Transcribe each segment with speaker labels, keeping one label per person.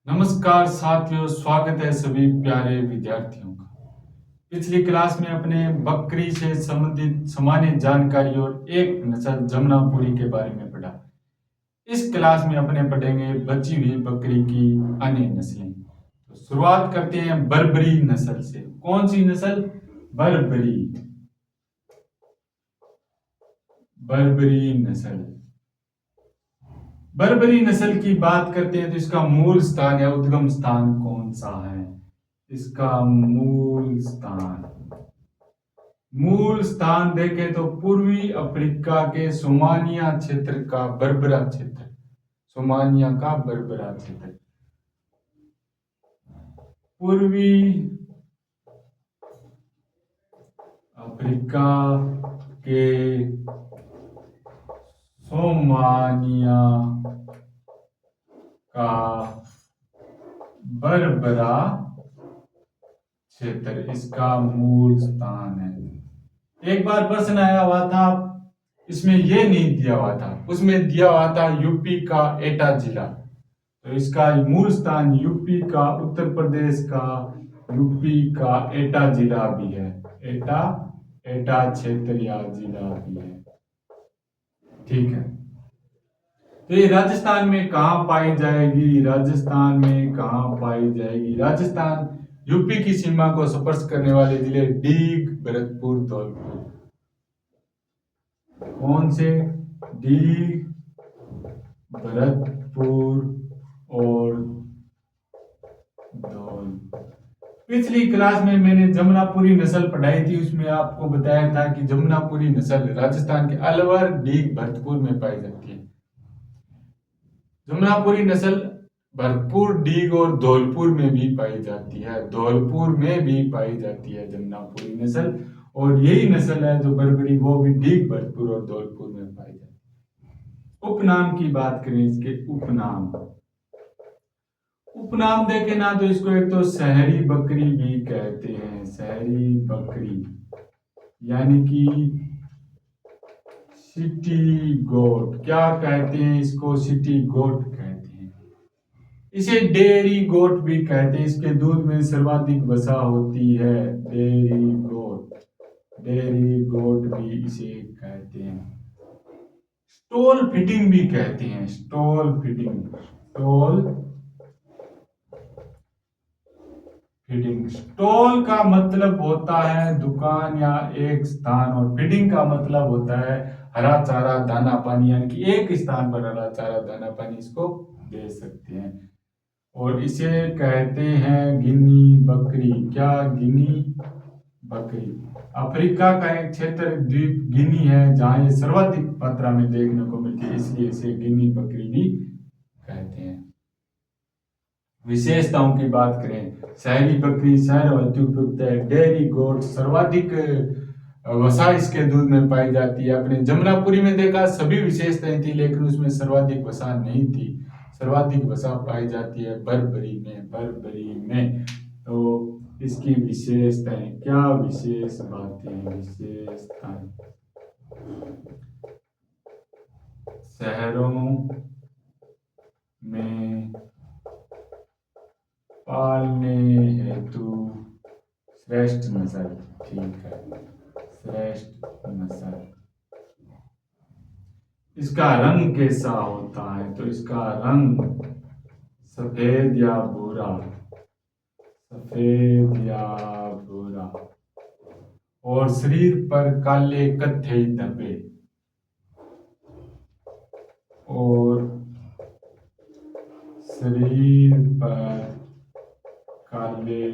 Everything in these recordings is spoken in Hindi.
Speaker 1: नमस्कार साथियों, स्वागत है सभी प्यारे विद्यार्थियों का। पिछली क्लास में अपने बकरी से संबंधित सामान्य जानकारी और एक नस्ल जमुनापुरी के बारे में पढ़ा। इस क्लास में अपने पढ़ेंगे बची हुई बकरी की अन्य नस्लें। तो शुरुआत करते हैं बर्बरी नस्ल से। कौन सी नस्ल? बर्बरी। बर्बरी नस्ल। बर्बरी नस्ल की बात करते हैं तो इसका मूल स्थान या उद्गम स्थान कौन सा है? इसका मूल स्थान देखें तो पूर्वी अफ्रीका के सोमानिया क्षेत्र का बर्बरा क्षेत्र। सोमानिया का बर्बरा क्षेत्र पूर्वी अफ्रीका के सोमानिया का बर्बरा क्षेत्र इसका मूल स्थान है। एक बार प्रश्न आया हुआ था, इसमें ये नहीं दिया हुआ था, उसमें दिया हुआ था यूपी का एटा जिला। तो इसका मूल स्थान यूपी का, उत्तर प्रदेश का यूपी का एटा जिला भी है। एटा क्षेत्र या जिला भी है। ठीक है। तो ये राजस्थान में कहाँ पाई जाएगी? राजस्थान में कहाँ पाई जाएगी? राजस्थान यूपी की सीमा को स्पर्श करने वाले जिले डीग, भरतपुर, धौलपुर। कौन से? डीग, भरतपुर और धौलपुर। पिछली क्लास में मैंने जमुनापुरी नस्ल पढ़ाई थी, उसमें आपको बताया था कि जमुनापुरी नस्ल राजस्थान के अलवर, डीग, भरतपुर में पाई जाती है। जमुनापुरी नस्ल भरतपुर, डीग और धौलपुर में भी पाई जाती है। धौलपुर में भी पाई जाती है जमुनापुरी नस्ल। और यही नस्ल है जो बर्बरी, वो भी डीग, भरतपुर और धौलपुर में पाई जाती है। उपनाम की बात करें, इसके उपनाम देखें ना तो इसको एक तो शहरी बकरी भी कहते हैं। शहरी बकरी यानी कि सिटी गोट। क्या कहते हैं इसको? सिटी गोट कहते हैं। इसे डेयरी गोट भी कहते हैं। इसके दूध में सर्वाधिक वसा होती है। डेयरी गोट भी इसे कहते हैं। स्टॉल फीडिंग भी कहते हैं। Stall feeding. स्टॉल का मतलब होता है दुकान या एक स्थान, और फीडिंग का मतलब होता है हरा चारा, दाना पानी, यानी कि एक स्थान पर हरा चारा, दाना पानी इसको दे सकते हैं। और इसे कहते हैं गिनी बकरी। क्या? गिनी बकरी। अफ्रीका का एक क्षेत्र द्वीप गिनी है, जहां ये सर्वाधिक मात्रा में देखने को मिलती है, इसलिए इसे गिनी बकरी भी कहते हैं। विशेषताओं की बात करें, शहरी बकरी शहर अति उपयुक्त है। डेयरी गोट सर्वाधिक वसा इसके दूध में पाई जाती है। अपने जमुनापुरी में देखा सभी विशेषताएं थी, लेकिन उसमें सर्वाधिक वसा नहीं थी। सर्वाधिक वसा पाई जाती है बर्बरी में। तो इसकी विशेषताएं, क्या विशेष बातें? विशेषताएं शहरों में पालने हेतु श्रेष्ठ नस्ल। ठीक है, श्रेष्ठ नस्ल। इसका रंग कैसा होता है? तो इसका रंग सफेद या भूरा। और शरीर पर काले कत्थई धब्बे। और शरीर पर काले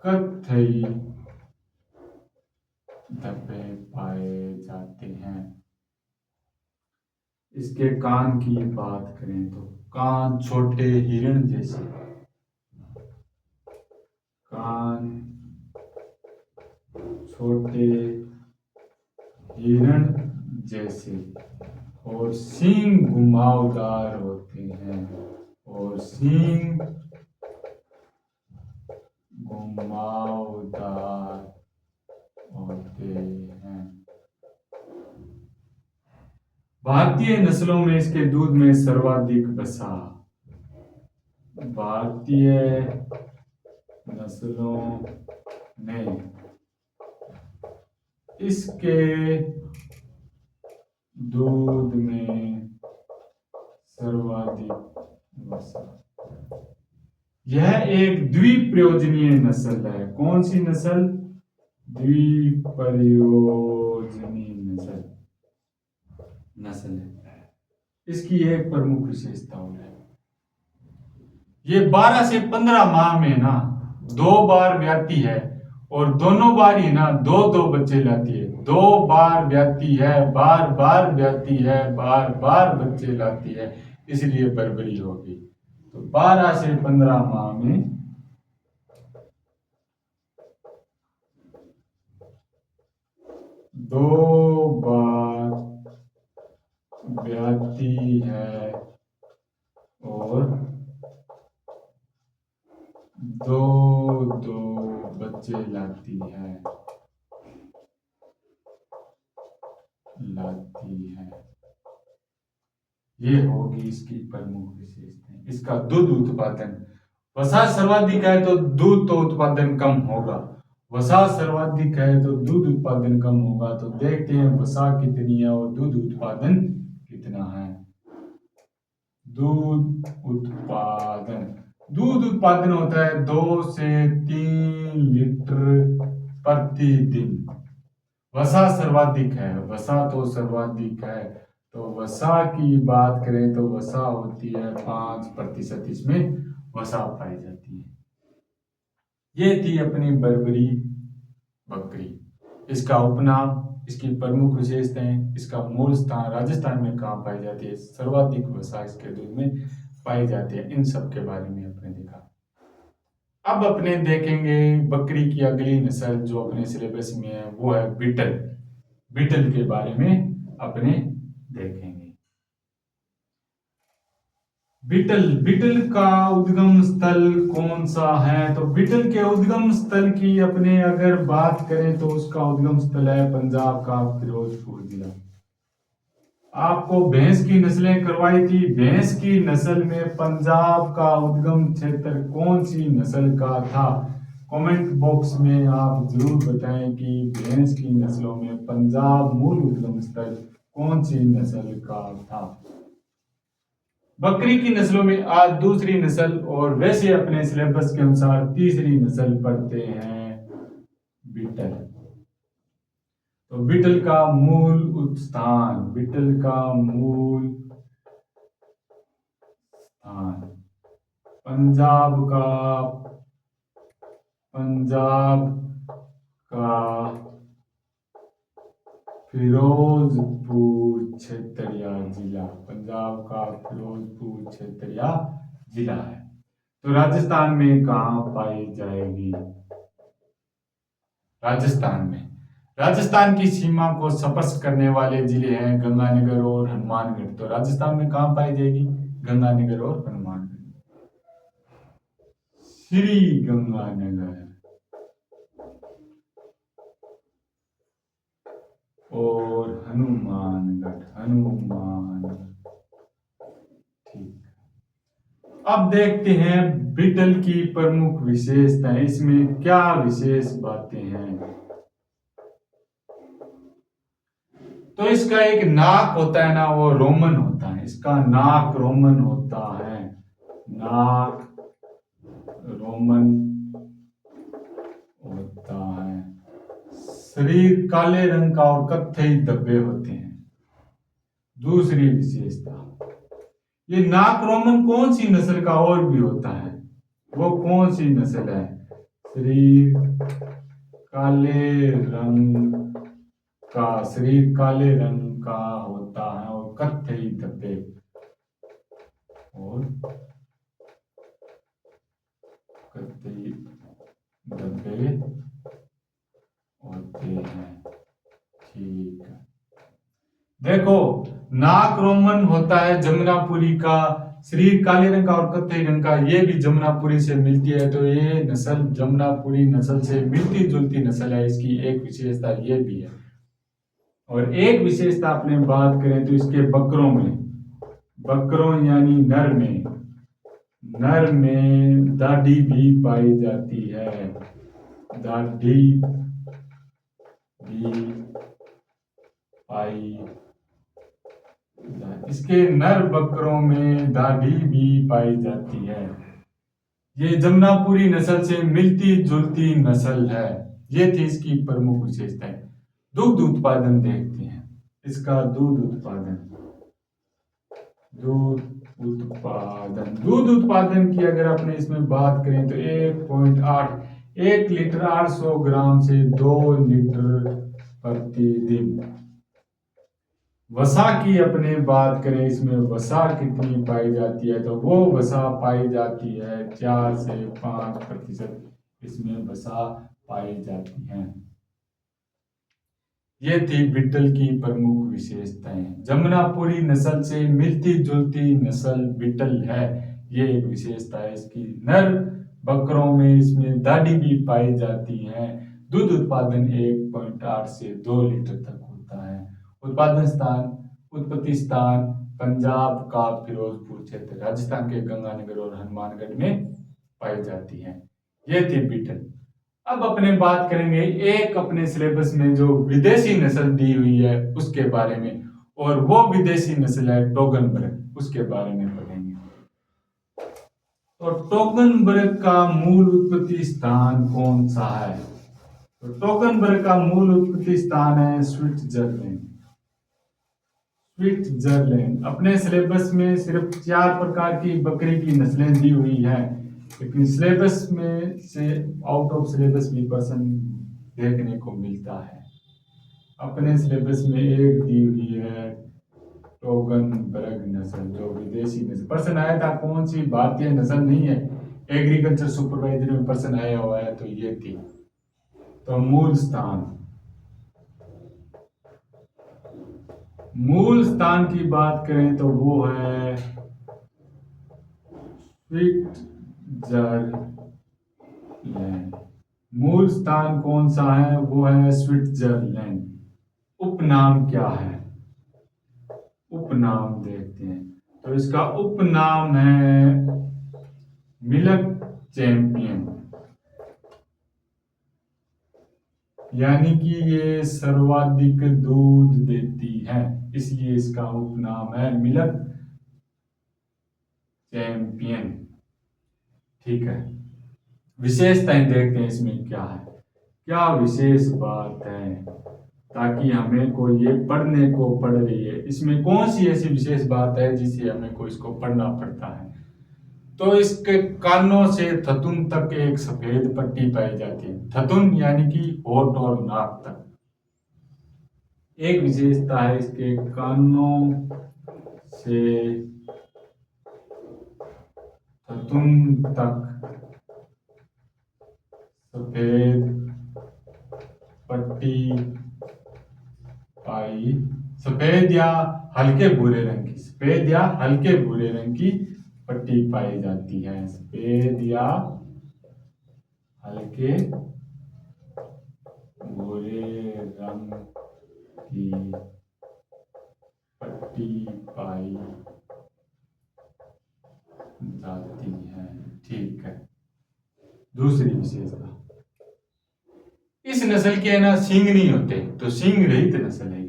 Speaker 1: कत्थई धब्बे पाए जाते हैं। इसके कान की बात करें तो कान छोटे हिरण जैसे। कान छोटे हिरण जैसे और सींग घुमावदार होते हैं। और सींग घुमावदार होते हैं। भारतीय नस्लों में इसके दूध में सर्वाधिक वसा। भारतीय नस्लों ने इसके दूध में सर्वाधिक वसा। यह एक द्विप्रयोजनीय नस्ल है। कौन सी नस्ल? द्विप्रयोजनीय नस्ल है। इसकी एक प्रमुख विशेषता है, ये 12 से 15 माह में ना 2 बार ब्याती है और दोनों बार ही ना 2-2 बच्चे लाती है। 2 बार ब्याती है, बार बार ब्याती है, बार बार बच्चे लाती है, इसलिए बर्बरी होगी। तो 12 से 15 माह में 2 बार ब्याती है और 2-2 बच्चे लाती है। ये होगी इसकी प्रमुख विशेषताएं। इसका दूध उत्पादन, वसा सर्वाधिक है तो दूध तो उत्पादन कम होगा। वसा सर्वाधिक है तो दूध उत्पादन कम होगा। तो देखते हैं वसा कितनी है और दूध उत्पादन कितना है। दूध उत्पादन होता है 2 से 3 लीटर प्रतिदिन। वसा सर्वाधिक है, वसा तो सर्वाधिक है, तो वसा की बात करें तो वसा होती है 5%, इसमें वसा पाई जाती है। ये थी अपनी बर्बरी बकरी। इसका उपनाम, इसकी प्रमुख विशेषताएं, इसका मूल स्थान राजस्थान में कहाँ पाई जाती है, सर्वाधिक वसा इसके दूध में पाई जाती है, इन सब के बारे में अपने देखा। अब अपने देखेंगे बकरी की अगली नस्ल जो अपने सिलेबस में है, वो है बीटल। बीटल के बारे में अपने देखेंगे। बीटल का उद्गम स्थल कौन सा है? तो बीटल के उद्गम स्थल की अपने अगर बात करें तो उसका उद्गम स्थल है पंजाब का फिरोजपुर जिला। आपको भैंस की नस्लें करवाई थी। भैंस की नस्ल में पंजाब का उद्गम क्षेत्र कौन सी नस्ल का था? कमेंट बॉक्स में आप जरूर बताएं कि भैंस की नस्लों में पंजाब मूल उद्गम स्थल कौन सी नस्ल का था। बकरी की नस्लों में आज दूसरी नस्ल और वैसे अपने सिलेबस के अनुसार तीसरी नस्ल पढ़ते हैं बीटल। तो बीटल का मूल स्थान, बीटल का मूल स्थान पंजाब का फिरोजपुर क्षेत्रीय जिला, पंजाब का फिरोजपुर क्षेत्रीय जिला है। तो राजस्थान में कहाँ पाई जाएगी? राजस्थान की सीमा को स्पर्श करने वाले जिले हैं गंगानगर और हनुमानगढ़। तो राजस्थान में कहाँ पाई जाएगी? गंगानगर और हनुमानगढ़। श्री गंगानगर और हनुमानगढ़। ठीक। अब देखते हैं बीटल की प्रमुख विशेषताएं, इसमें क्या विशेष बातें हैं। तो इसका एक नाक होता है ना, वो रोमन होता है। इसका नाक रोमन होता है, नाक रोमन होता है। शरीर काले रंग का और कत्थई धब्बे होते हैं। दूसरी विशेषता, ये नाक रोमन कौन सी नस्ल का और भी होता है, वो कौन सी नस्ल है? शरीर काले रंग का होता है और कत्थई धब्बे होते हैं। ठीक है, देखो नाक रोमन होता है जमुनापुरी का, शरीर काले रंग का और कत्थई रंग का, ये भी जमुनापुरी से मिलती है। तो ये नस्ल जमुनापुरी नस्ल से मिलती जुलती नस्ल है। इसकी एक विशेषता ये भी है। और एक विशेषता अपने बात करें तो इसके बकरों यानी नर में नर में दाढ़ी भी पाई जाती है, दाढ़ी भी पाई इसके नर बकरों में दाढ़ी भी पाई जाती है। ये जमुनापुरी नस्ल से मिलती जुलती नस्ल है। ये थी इसकी प्रमुख विशेषताएं। दुग्ध उत्पादन देखते हैं। इसका दूध उत्पादन की अगर अपने इसमें बात करें तो 1 लीटर 800 ग्राम से 2 लीटर प्रतिदिन। वसा की अपने बात करें, इसमें वसा कितनी पाई जाती है तो वो वसा पाई जाती है 4 से 5%। इसमें वसा पाई जाती है। ये थी बीटल की प्रमुख विशेषताएं। जमुनापुरी नस्ल से मिलती जुलती नस्ल बीटल है, ये एक विशेषता है इसकी। नर बकरों में इसमें दाढ़ी भी पाई जाती है। दूध उत्पादन 1.8 से 2 लीटर तक होता है। उत्पत्ति स्थान पंजाब का फिरोजपुर क्षेत्र, राजस्थान के गंगानगर और हनुमानगढ़ में पाई जाती है। ये थी बीटल। अब अपने बात करेंगे एक अपने सिलेबस में जो विदेशी नस्ल दी हुई है उसके बारे में, और वो विदेशी नस्ल है टोगनबर्ग, उसके बारे में पढ़ेंगे। तो टोगनबर्ग का मूल उत्पत्ति स्थान कौन सा है? तो टोगनबर्ग का मूल उत्पत्ति स्थान है स्विट्जरलैंड। अपने सिलेबस में सिर्फ 4 प्रकार की बकरी की नस्लें दी हुई है, लेकिन सिलेबस में से आउट ऑफ सिलेबस भी पर्सन देखने को मिलता है। अपने सिलेबस में एक दी हुई है टोगनबर्ग नस्ल, जो विदेशी नस्ल पर्सन आया था। कौन सी भारतीय नस्ल नहीं है, एग्रीकल्चर सुपरवाइजर में पर्सन आया हुआ है, तो ये थी। तो मूल स्थान की बात करें तो वो है स्विट्जरलैंड। मूल स्थान कौन सा है? वो है स्विट्जरलैंड। उपनाम क्या है? उपनाम देखते हैं। तो इसका उपनाम है मिल्क चैंपियन, यानी कि ये सर्वाधिक दूध देती है, इसलिए इसका उपनाम है मिल्क चैंपियन। ठीक है, विशेषताएं देखते हैं इसमें क्या है, क्या विशेष बात है, ताकि हमें को ये पढ़ने को पड़ रही है, इसमें कौन सी ऐसी विशेष बात है जिससे हमें को इसको पढ़ना पड़ता है। तो इसके कानों से थतुन तक एक सफेद पट्टी पाई जाती है। थतुन यानी कि होठ और नाक तक। एक विशेषता है इसके कानों से थतुन तक सफेद पट्टी पाई, सफेद या हल्के भूरे रंग की पट्टी पाई जाती है। सफेद या हल्के भूरे रंग की पट्टी पाई जाती है। ठीक है, दूसरी विशेषता, इस नस्ल के ना सींग नहीं होते, तो सींग रहित नस्ल है।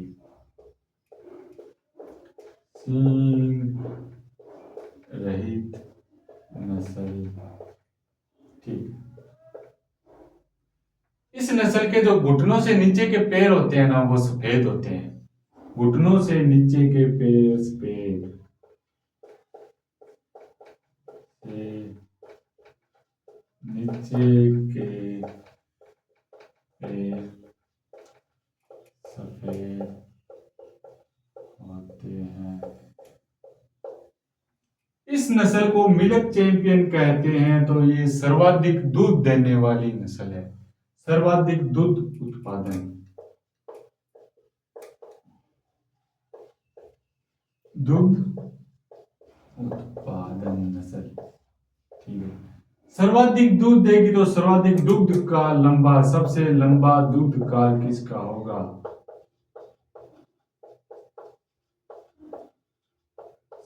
Speaker 1: सींग रहित नस्ल। ठीक, इस नस्ल के जो घुटनों से नीचे के पैर होते हैं ना, वो सफेद होते हैं। घुटनों से नीचे के पैर सफेद, नीचे के पैर सफेद होते हैं। इस नस्ल को मिल्क चैंपियन कहते हैं। तो ये सर्वाधिक दूध देने वाली नस्ल है, सर्वाधिक दूध उत्पादन नस्ल। ठीक है, सर्वाधिक दूध देगी तो सर्वाधिक दुग्ध का लंबा, सबसे लंबा दूध काल किसका होगा?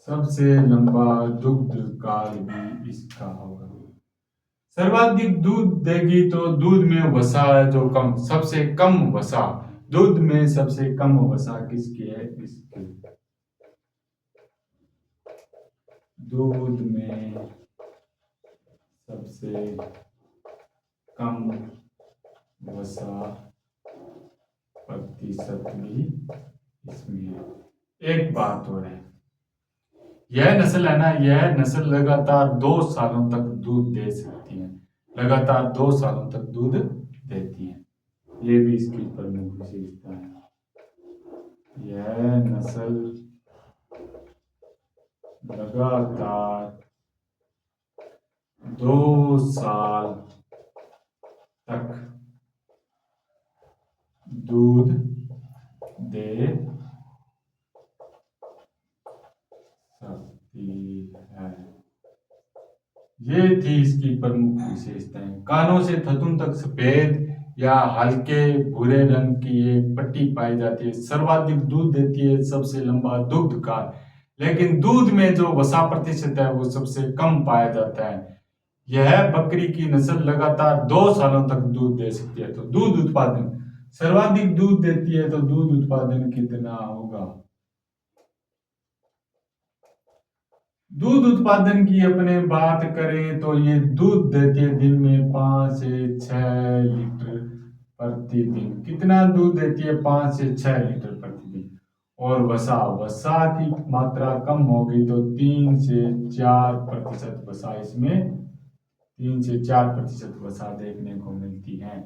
Speaker 1: सबसे लंबा दुग्ध काल भी इसका होगा। सर्वाधिक दूध देगी तो दूध में वसा है जो कम, सबसे कम वसा, दूध में सबसे कम वसा किसकी है? इसकी। दूध में सबसे कम वसा प्रतिशत भी इसमें है। एक बात और है, यह नस्ल है ना, यह नस्ल लगातार 2 सालों तक दूध दे सकती है, लगातार 2 सालों तक दूध देती है। ये भी इसकी प्रमुख विशेषता है। यह नस्ल लगातार 2 साल तक दूध दे सकती है। ये थी इसकी प्रमुख विशेषताएं। कानों से थथुन तक सफेद या हल्के भूरे रंग की एक पट्टी पाई जाती है। सर्वाधिक दूध देती है, सबसे लंबा दुग्ध काल, लेकिन दूध में जो वसा प्रतिशत है वो सबसे कम पाया जाता है। यह बकरी की नस्ल लगातार 2 सालों तक दूध दे सकती है। तो दूध उत्पादन, सर्वाधिक दूध देती है तो दूध उत्पादन कितना होगा? दूध उत्पादन की अपने बात करें तो ये दूध देती है दिन में 5 से 6 लीटर प्रतिदिन। कितना दूध देती है? 5 से 6 लीटर प्रतिदिन। और वसा की मात्रा कम होगी तो 3 से 4% वसा इसमें, 3 से 4% वसा देखने को मिलती है।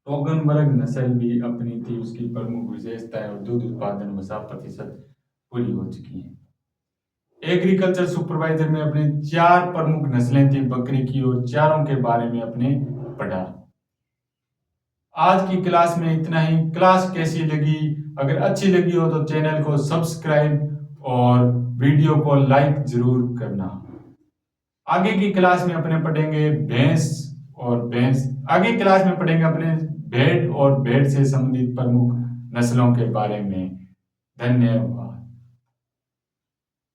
Speaker 1: टोगनबर्ग नस्ल भी अपनी थी, उसकी प्रमुख विशेषता है और दूध उत्पादन वसा प्रतिशत पूरी हो चुकी है। एग्रीकल्चर सुपरवाइजर में अपने 4 प्रमुख नस्लें थी बकरी की और चारों के बारे में अपने पढ़ा। आज की क्लास में इतना ही। क्लास कैसी लगी? अगर अच्छी लगी हो तो चैनल को सब्सक्राइब और वीडियो को लाइक जरूर करना। आगे की क्लास में अपने पढ़ेंगे आगे क्लास में पढ़ेंगे अपने भेड़ और भेड़ से संबंधित प्रमुख नस्लों के बारे में। धन्यवाद।